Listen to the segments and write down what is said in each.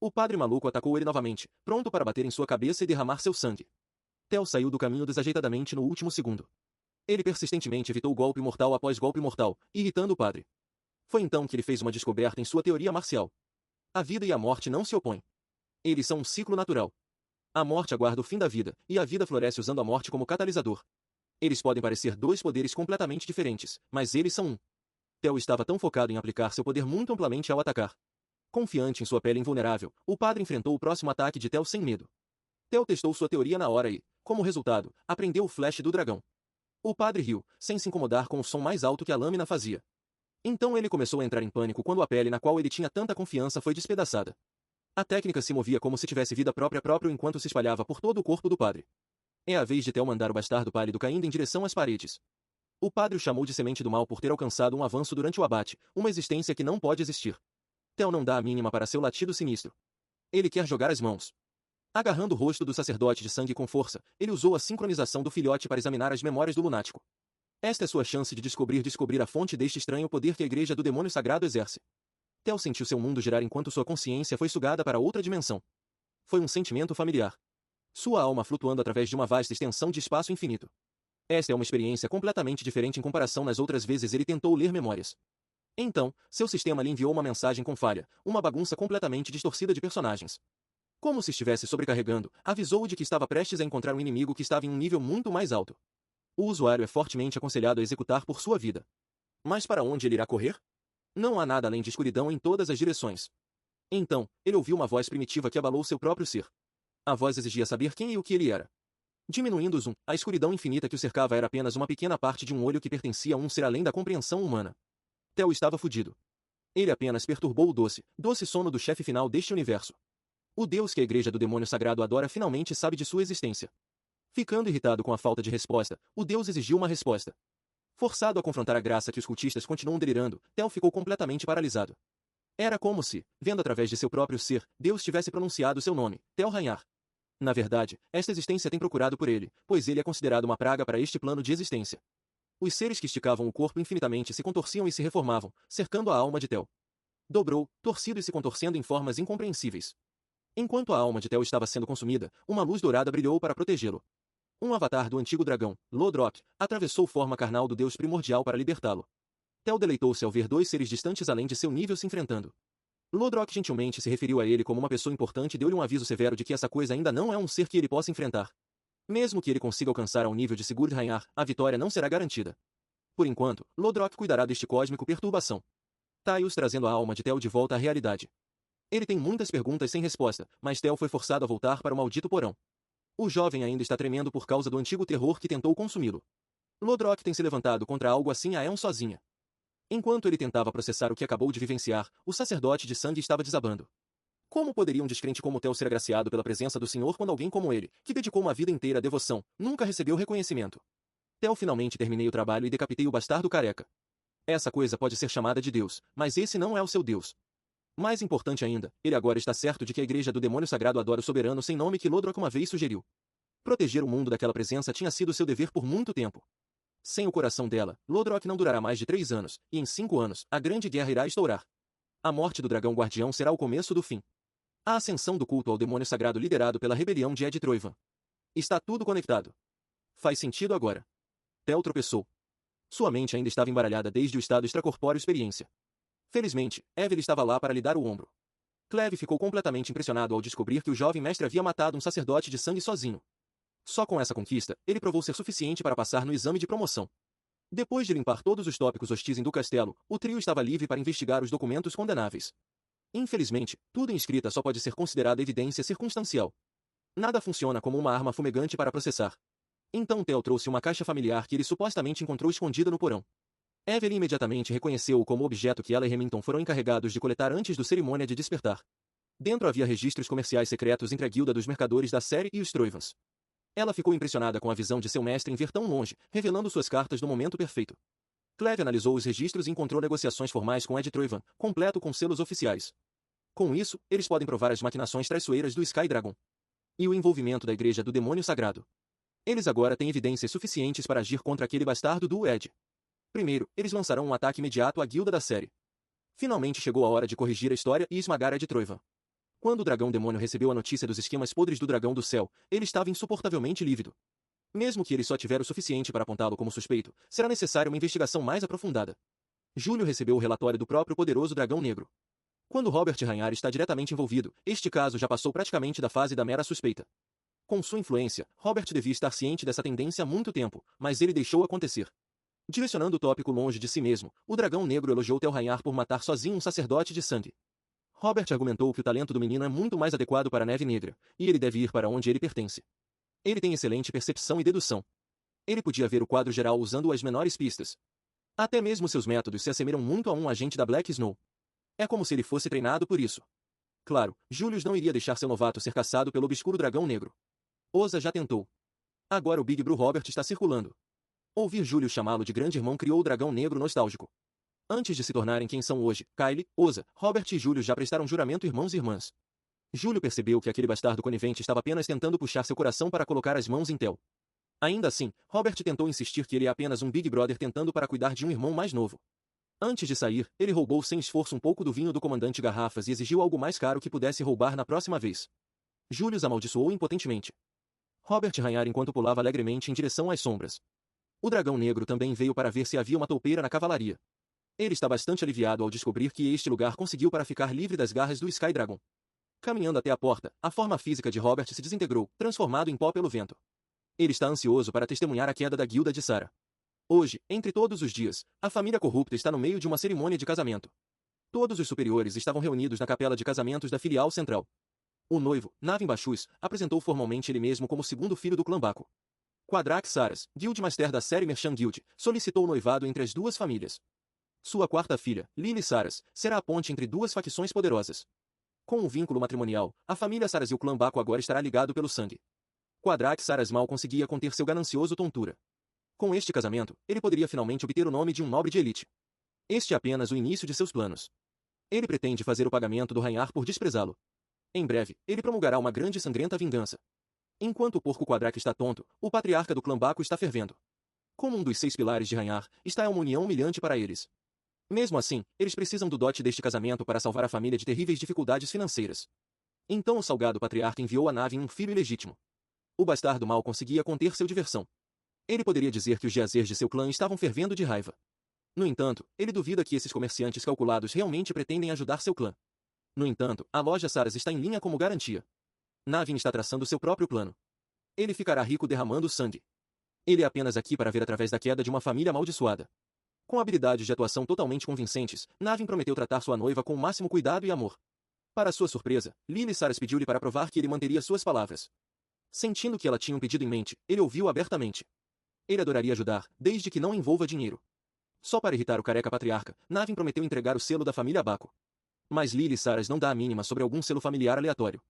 O padre maluco atacou ele novamente, pronto para bater em sua cabeça e derramar seu sangue. Theo saiu do caminho desajeitadamente no último segundo. Ele persistentemente evitou golpe mortal após golpe mortal, irritando o padre. Foi então que ele fez uma descoberta em sua teoria marcial. A vida e a morte não se opõem. Eles são um ciclo natural. A morte aguarda o fim da vida, e a vida floresce usando a morte como catalisador. Eles podem parecer dois poderes completamente diferentes, mas eles são um. Theo estava tão focado em aplicar seu poder muito amplamente ao atacar. Confiante em sua pele invulnerável, o padre enfrentou o próximo ataque de Theo sem medo. Theo testou sua teoria na hora e, como resultado, aprendeu o flash do dragão. O padre riu, sem se incomodar com o som mais alto que a lâmina fazia. Então ele começou a entrar em pânico quando a pele na qual ele tinha tanta confiança foi despedaçada. A técnica se movia como se tivesse vida própria enquanto se espalhava por todo o corpo do padre. É a vez de Theo mandar o bastardo pálido caindo em direção às paredes. O padre o chamou de semente do mal por ter alcançado um avanço durante o abate, uma existência que não pode existir. Theo não dá a mínima para seu latido sinistro. Ele quer jogar as mãos. Agarrando o rosto do sacerdote de sangue com força, ele usou a sincronização do filhote para examinar as memórias do lunático. Esta é sua chance de descobrir a fonte deste estranho poder que a igreja do demônio sagrado exerce. Theo sentiu seu mundo girar enquanto sua consciência foi sugada para outra dimensão. Foi um sentimento familiar. Sua alma flutuando através de uma vasta extensão de espaço infinito. Esta é uma experiência completamente diferente em comparação nas outras vezes ele tentou ler memórias. Então, seu sistema lhe enviou uma mensagem com falha, uma bagunça completamente distorcida de personagens. Como se estivesse sobrecarregando, avisou-o de que estava prestes a encontrar um inimigo que estava em um nível muito mais alto. O usuário é fortemente aconselhado a executar por sua vida. Mas para onde ele irá correr? Não há nada além de escuridão em todas as direções. Então, ele ouviu uma voz primitiva que abalou seu próprio ser. A voz exigia saber quem e o que ele era. Diminuindo o zoom, a escuridão infinita que o cercava era apenas uma pequena parte de um olho que pertencia a um ser além da compreensão humana. Theo estava fudido. Ele apenas perturbou o doce sono do chefe final deste universo. O Deus que a igreja do demônio sagrado adora finalmente sabe de sua existência. Ficando irritado com a falta de resposta, o Deus exigiu uma resposta. Forçado a confrontar a graça que os cultistas continuam delirando, Theo ficou completamente paralisado. Era como se, vendo através de seu próprio ser, Deus tivesse pronunciado seu nome, Theo Rainar. Na verdade, esta existência tem procurado por ele, pois ele é considerado uma praga para este plano de existência. Os seres que esticavam o corpo infinitamente se contorciam e se reformavam, cercando a alma de Theo. Dobrou, torcido e se contorcendo em formas incompreensíveis. Enquanto a alma de Theo estava sendo consumida, uma luz dourada brilhou para protegê-lo. Um avatar do antigo dragão, Lodrok, atravessou forma carnal do deus primordial para libertá-lo. Theo deleitou-se ao ver dois seres distantes além de seu nível se enfrentando. Lodrok gentilmente se referiu a ele como uma pessoa importante e deu-lhe um aviso severo de que essa coisa ainda não é um ser que ele possa enfrentar. Mesmo que ele consiga alcançar ao nível de Sigurd Rainar, a vitória não será garantida. Por enquanto, Lodrok cuidará deste cósmico perturbação. Taios trazendo a alma de Theo de volta à realidade. Ele tem muitas perguntas sem resposta, mas Theo foi forçado a voltar para o maldito porão. O jovem ainda está tremendo por causa do antigo terror que tentou consumi-lo. Lodrok tem se levantado contra algo assim a Aeon sozinha. Enquanto ele tentava processar o que acabou de vivenciar, o sacerdote de sangue estava desabando. Como poderia um descrente como Theo ser agraciado pela presença do Senhor quando alguém como ele, que dedicou uma vida inteira à devoção, nunca recebeu reconhecimento? Theo finalmente terminei o trabalho e decapitei o bastardo careca. Essa coisa pode ser chamada de Deus, mas esse não é o seu Deus. Mais importante ainda, ele agora está certo de que a igreja do demônio sagrado adora o soberano sem nome que Lodrok uma vez sugeriu. Proteger o mundo daquela presença tinha sido seu dever por muito tempo. Sem o coração dela, Lodrok não durará mais de 3 anos, e em 5 anos, a grande guerra irá estourar. A morte do dragão guardião será o começo do fim. A ascensão do culto ao demônio sagrado liderado pela rebelião de Ed Troivan. Está tudo conectado. Faz sentido agora. Theo tropeçou. Sua mente ainda estava embaralhada desde o estado extracorpóreo experiência. Felizmente, Evelyn estava lá para lhe dar o ombro. Cleve ficou completamente impressionado ao descobrir que o jovem mestre havia matado um sacerdote de sangue sozinho. Só com essa conquista, ele provou ser suficiente para passar no exame de promoção. Depois de limpar todos os tópicos hostis do castelo, o trio estava livre para investigar os documentos condenáveis. Infelizmente, tudo em escrita só pode ser considerada evidência circunstancial. Nada funciona como uma arma fumegante para processar. Então Theo trouxe uma caixa familiar que ele supostamente encontrou escondida no porão. Evelyn imediatamente reconheceu-o como objeto que ela e Remington foram encarregados de coletar antes da cerimônia de despertar. Dentro havia registros comerciais secretos entre a guilda dos mercadores da série e os Troivans. Ela ficou impressionada com a visão de seu mestre em ver tão longe, revelando suas cartas no momento perfeito. Cleve analisou os registros e encontrou negociações formais com Ed Troivan, completo com selos oficiais. Com isso, eles podem provar as maquinações traiçoeiras do Sky Dragon. E o envolvimento da igreja do demônio sagrado. Eles agora têm evidências suficientes para agir contra aquele bastardo do Ed. Primeiro, eles lançarão um ataque imediato à guilda da série. Finalmente chegou a hora de corrigir a história e esmagar Ed Troivan. Quando o dragão demônio recebeu a notícia dos esquemas podres do dragão do céu, ele estava insuportavelmente lívido. Mesmo que ele só tiver o suficiente para apontá-lo como suspeito, será necessária uma investigação mais aprofundada. Júlio recebeu o relatório do próprio poderoso dragão negro. Quando Robert Reinhardt está diretamente envolvido, este caso já passou praticamente da fase da mera suspeita. Com sua influência, Robert devia estar ciente dessa tendência há muito tempo, mas ele deixou acontecer. Direcionando o tópico longe de si mesmo, o dragão negro elogiou Tel Reinhardt por matar sozinho um sacerdote de sangue. Robert argumentou que o talento do menino é muito mais adequado para a neve negra, e ele deve ir para onde ele pertence. Ele tem excelente percepção e dedução. Ele podia ver o quadro geral usando as menores pistas. Até mesmo seus métodos se assemelham muito a um agente da Black Snow. É como se ele fosse treinado por isso. Claro, Julius não iria deixar seu novato ser caçado pelo obscuro dragão negro. Oza já tentou. Agora o Big Bro Robert está circulando. Ouvir Julius chamá-lo de grande irmão criou o dragão negro nostálgico. Antes de se tornarem quem são hoje, Kylie, Oza, Robert e Julius já prestaram juramento irmãos e irmãs. Júlio percebeu que aquele bastardo conivente estava apenas tentando puxar seu coração para colocar as mãos em Tel. Ainda assim, Robert tentou insistir que ele é apenas um Big Brother tentando para cuidar de um irmão mais novo. Antes de sair, ele roubou sem esforço um pouco do vinho do comandante Garrafas e exigiu algo mais caro que pudesse roubar na próxima vez. Julius amaldiçoou impotentemente. Robert Reinhardt enquanto pulava alegremente em direção às sombras. O dragão negro também veio para ver se havia uma toupeira na cavalaria. Ele está bastante aliviado ao descobrir que este lugar conseguiu para ficar livre das garras do Sky Dragon. Caminhando até a porta, a forma física de Robert se desintegrou, transformado em pó pelo vento. Ele está ansioso para testemunhar a queda da guilda de Sarah. Hoje, entre todos os dias, a família corrupta está no meio de uma cerimônia de casamento. Todos os superiores estavam reunidos na capela de casamentos da filial central. O noivo, Navin Bashus, apresentou formalmente ele mesmo como segundo filho do clã Baco. Quadrak Saras, Guildmaster da série Merchan Guild, solicitou o noivado entre as duas famílias. Sua quarta filha, Lily Saras, será a ponte entre duas facções poderosas. Com um vínculo matrimonial, a família Saras e o clã Baco agora estará ligado pelo sangue. Quadrak Saras mal conseguia conter seu ganancioso tontura. Com este casamento, ele poderia finalmente obter o nome de um nobre de elite. Este é apenas o início de seus planos. Ele pretende fazer o pagamento do Reinhardt por desprezá-lo. Em breve, ele promulgará uma grande e sangrenta vingança. Enquanto o porco Quadrak está tonto, o patriarca do clã Baco está fervendo. Como um dos 6 pilares de Reinhardt, está uma união humilhante para eles. Mesmo assim, eles precisam do dote deste casamento para salvar a família de terríveis dificuldades financeiras. Então o salgado patriarca enviou a Navin um filho ilegítimo. O bastardo mal conseguia conter seu diversão. Ele poderia dizer que os Jazers de seu clã estavam fervendo de raiva. No entanto, ele duvida que esses comerciantes calculados realmente pretendem ajudar seu clã. No entanto, a loja Saras está em linha como garantia. Navin está traçando seu próprio plano. Ele ficará rico derramando sangue. Ele é apenas aqui para ver através da queda de uma família amaldiçoada. Com habilidades de atuação totalmente convincentes, Navin prometeu tratar sua noiva com o máximo cuidado e amor. Para sua surpresa, Lily Saras pediu-lhe para provar que ele manteria suas palavras. Sentindo que ela tinha um pedido em mente, ele ouviu abertamente. Ele adoraria ajudar, desde que não envolva dinheiro. Só para irritar o careca patriarca, Navin prometeu entregar o selo da família Baco. Mas Lily Saras não dá a mínima sobre algum selo familiar aleatório.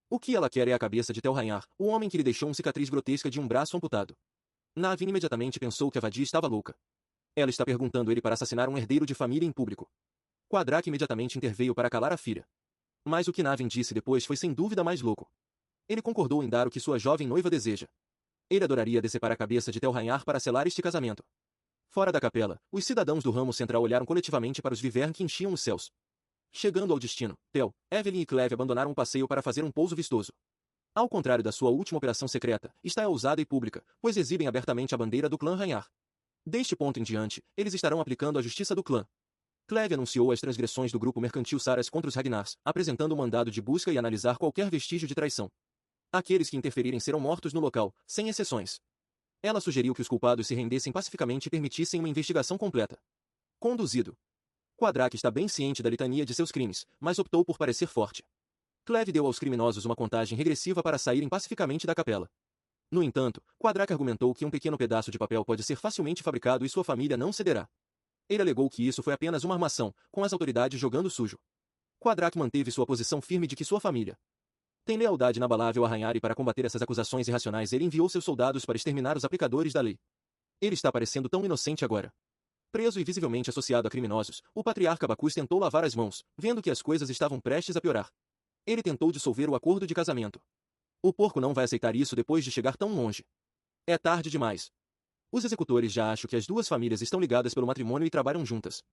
O que ela quer é a cabeça de Tel Reinhardt, o homem que lhe deixou uma cicatriz grotesca de um braço amputado. Navin imediatamente pensou que a vadia estava louca. Ela está perguntando ele para assassinar um herdeiro de família em público. Quadrak imediatamente interveio para calar a filha. Mas o que Navin disse depois foi sem dúvida mais louco. Ele concordou em dar o que sua jovem noiva deseja. Ele adoraria decepar a cabeça de Tel Reinhardt para selar este casamento. Fora da capela, os cidadãos do ramo central olharam coletivamente para os Vivern que enchiam os céus. Chegando ao destino, Tel, Evelyn e Cleve abandonaram o passeio para fazer um pouso vistoso. Ao contrário da sua última operação secreta, esta é ousada e pública, pois exibem abertamente a bandeira do clã Reinhardt. Deste ponto em diante, eles estarão aplicando a justiça do clã. Cleve anunciou as transgressões do grupo mercantil Saras contra os Ragnars, apresentando um mandado de busca e analisar qualquer vestígio de traição. Aqueles que interferirem serão mortos no local, sem exceções. Ela sugeriu que os culpados se rendessem pacificamente e permitissem uma investigação completa. Conduzido. Quadrak está bem ciente da litania de seus crimes, mas optou por parecer forte. Cleve deu aos criminosos uma contagem regressiva para saírem pacificamente da capela. No entanto, Quadrak argumentou que um pequeno pedaço de papel pode ser facilmente fabricado e sua família não cederá. Ele alegou que isso foi apenas uma armação, com as autoridades jogando sujo. Quadrak manteve sua posição firme de que sua família tem lealdade inabalável a Reinhardt e para combater essas acusações irracionais ele enviou seus soldados para exterminar os aplicadores da lei. Ele está parecendo tão inocente agora. Preso e visivelmente associado a criminosos, o patriarca Bacchus tentou lavar as mãos, vendo que as coisas estavam prestes a piorar. Ele tentou dissolver o acordo de casamento. O porco não vai aceitar isso depois de chegar tão longe. É tarde demais. Os executores já acham que as duas famílias estão ligadas pelo matrimônio e trabalham juntas.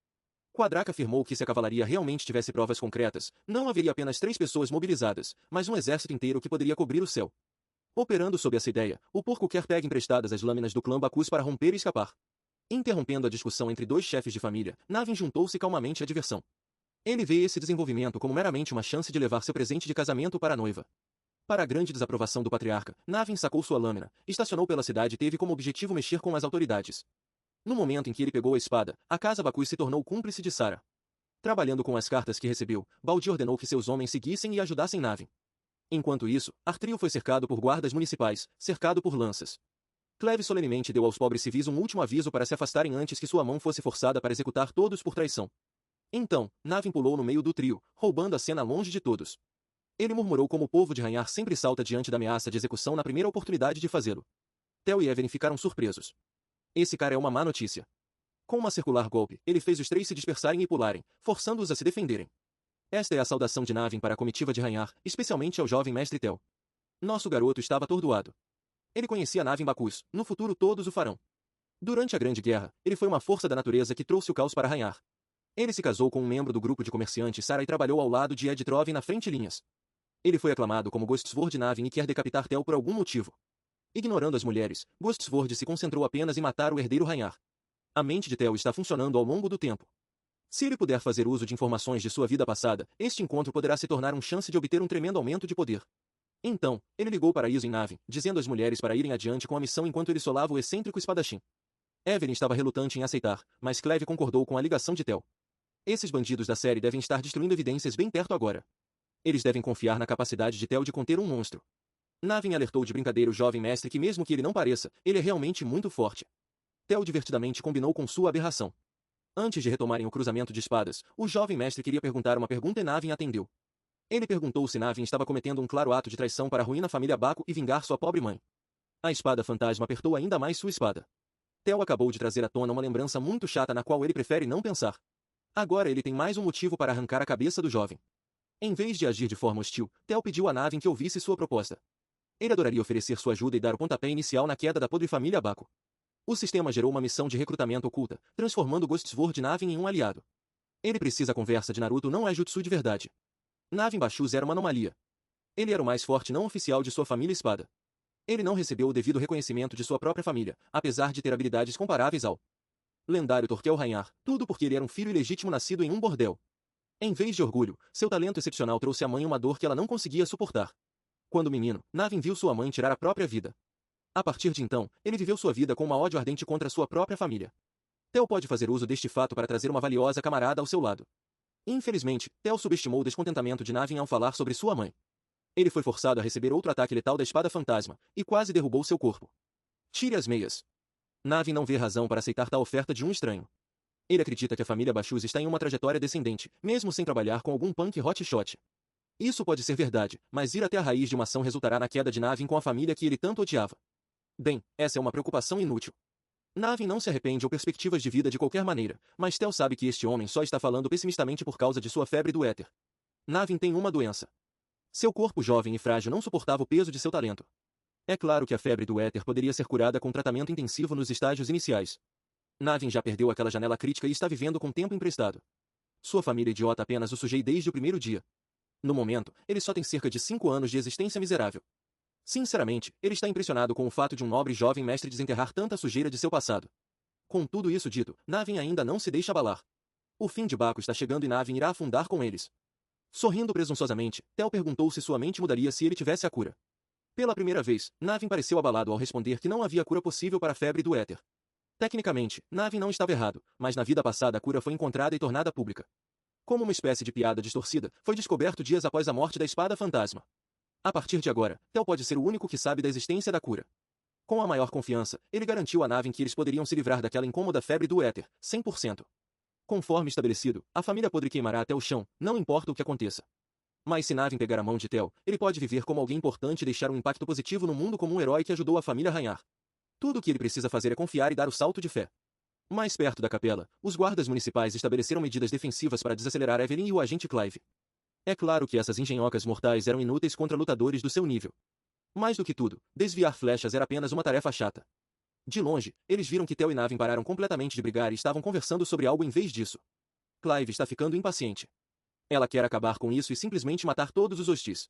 Quadraca afirmou que se a cavalaria realmente tivesse provas concretas, não haveria apenas 3 pessoas mobilizadas, mas um exército inteiro que poderia cobrir o céu. Operando sob essa ideia, o porco quer pega emprestadas as lâminas do clã Bacchus para romper e escapar. Interrompendo a discussão entre 2 chefes de família, Navin juntou-se calmamente à diversão. Ele vê esse desenvolvimento como meramente uma chance de levar seu presente de casamento para a noiva. Para a grande desaprovação do patriarca, Navin sacou sua lâmina, estacionou pela cidade e teve como objetivo mexer com as autoridades. No momento em que ele pegou a espada, a casa Bacchus se tornou cúmplice de Sara. Trabalhando com as cartas que recebeu, Baldi ordenou que seus homens seguissem e ajudassem Navin. Enquanto isso, Artrio foi cercado por guardas municipais, cercado por lanças. Cleve solenemente deu aos pobres civis um último aviso para se afastarem antes que sua mão fosse forçada para executar todos por traição. Então, Navin pulou no meio do trio, roubando a cena longe de todos. Ele murmurou como o povo de Ranhar sempre salta diante da ameaça de execução na primeira oportunidade de fazê-lo. Theo e Evelyn ficaram surpresos. Esse cara é uma má notícia. Com uma circular golpe, ele fez os 3 se dispersarem e pularem, forçando-os a se defenderem. Esta é a saudação de Navin para a comitiva de Ranhar, especialmente ao jovem mestre Theo. Nosso garoto estava atordoado. Ele conhecia Navin Bacchus, no futuro todos o farão. Durante a Grande Guerra, ele foi uma força da natureza que trouxe o caos para Ranhar. Ele se casou com um membro do grupo de comerciantes Sara e trabalhou ao lado de Ed Troven na frente linhas. Ele foi aclamado como Ghostsword Navin e quer decapitar Theo por algum motivo. Ignorando as mulheres, Ghostsword se concentrou apenas em matar o herdeiro Ranhar. A mente de Theo está funcionando ao longo do tempo. Se ele puder fazer uso de informações de sua vida passada, este encontro poderá se tornar uma chance de obter um tremendo aumento de poder. Então, ele ligou para Iso em Navin, dizendo às mulheres para irem adiante com a missão enquanto ele solava o excêntrico espadachim. Evelyn estava relutante em aceitar, mas Cleve concordou com a ligação de Theo. Esses bandidos da série devem estar destruindo evidências bem perto agora. Eles devem confiar na capacidade de Theo de conter um monstro. Navin alertou de brincadeira o jovem mestre que mesmo que ele não pareça, ele é realmente muito forte. Theo divertidamente combinou com sua aberração. Antes de retomarem o cruzamento de espadas, o jovem mestre queria perguntar uma pergunta e Navin atendeu. Ele perguntou se Navin estava cometendo um claro ato de traição para ruir a família Baco e vingar sua pobre mãe. A espada fantasma apertou ainda mais sua espada. Theo acabou de trazer à tona uma lembrança muito chata na qual ele prefere não pensar. Agora ele tem mais um motivo para arrancar a cabeça do jovem. Em vez de agir de forma hostil, Theo pediu a Navin que ouvisse sua proposta. Ele adoraria oferecer sua ajuda e dar o pontapé inicial na queda da podre família Baco. O sistema gerou uma missão de recrutamento oculta, transformando Ghostsword Navin em um aliado. Ele precisa a conversa de Naruto não é jutsu de verdade. Navin Bacchus era uma anomalia. Ele era o mais forte não oficial de sua família espada. Ele não recebeu o devido reconhecimento de sua própria família, apesar de ter habilidades comparáveis ao lendário Torquel Ranhar, tudo porque ele era um filho ilegítimo nascido em um bordel. Em vez de orgulho, seu talento excepcional trouxe à mãe uma dor que ela não conseguia suportar. Quando menino, Navin viu sua mãe tirar a própria vida. A partir de então, ele viveu sua vida com uma ódio ardente contra sua própria família. Theo pode fazer uso deste fato para trazer uma valiosa camarada ao seu lado. Infelizmente, Theo subestimou o descontentamento de Navin ao falar sobre sua mãe. Ele foi forçado a receber outro ataque letal da espada fantasma, e quase derrubou seu corpo. Tire as meias. Navin não vê razão para aceitar tal oferta de um estranho. Ele acredita que a família Bacchus está em uma trajetória descendente, mesmo sem trabalhar com algum punk hotshot. Isso pode ser verdade, mas ir até a raiz de uma ação resultará na queda de Navin com a família que ele tanto odiava. Bem, essa é uma preocupação inútil. Navin não se arrepende ou perspectivas de vida de qualquer maneira, mas Theo sabe que este homem só está falando pessimistamente por causa de sua febre do éter. Navin tem uma doença. Seu corpo jovem e frágil não suportava o peso de seu talento. É claro que a febre do éter poderia ser curada com tratamento intensivo nos estágios iniciais. Navin já perdeu aquela janela crítica e está vivendo com tempo emprestado. Sua família idiota apenas o sujeita desde o primeiro dia. No momento, ele só tem cerca de 5 anos de existência miserável. Sinceramente, ele está impressionado com o fato de um nobre jovem mestre desenterrar tanta sujeira de seu passado. Com tudo isso dito, Navin ainda não se deixa abalar. O fim de Baco está chegando e Navin irá afundar com eles. Sorrindo presunçosamente, Theo perguntou se sua mente mudaria se ele tivesse a cura. Pela primeira vez, Navin pareceu abalado ao responder que não havia cura possível para a febre do éter. Tecnicamente, Navin não estava errado, mas na vida passada a cura foi encontrada e tornada pública. Como uma espécie de piada distorcida, foi descoberto dias após a morte da espada fantasma. A partir de agora, Theo pode ser o único que sabe da existência da cura. Com a maior confiança, ele garantiu a Navin que eles poderiam se livrar daquela incômoda febre do éter, 100%. Conforme estabelecido, a família podre queimará até o chão, não importa o que aconteça. Mas se Navin pegar a mão de Theo, ele pode viver como alguém importante e deixar um impacto positivo no mundo como um herói que ajudou a família Ranhar. Tudo o que ele precisa fazer é confiar e dar o salto de fé. Mais perto da capela, os guardas municipais estabeleceram medidas defensivas para desacelerar Evelyn e o agente Clive. É claro que essas engenhocas mortais eram inúteis contra lutadores do seu nível. Mais do que tudo, desviar flechas era apenas uma tarefa chata. De longe, eles viram que Theo e Navin pararam completamente de brigar e estavam conversando sobre algo em vez disso. Clive está ficando impaciente. Ela quer acabar com isso e simplesmente matar todos os hostis.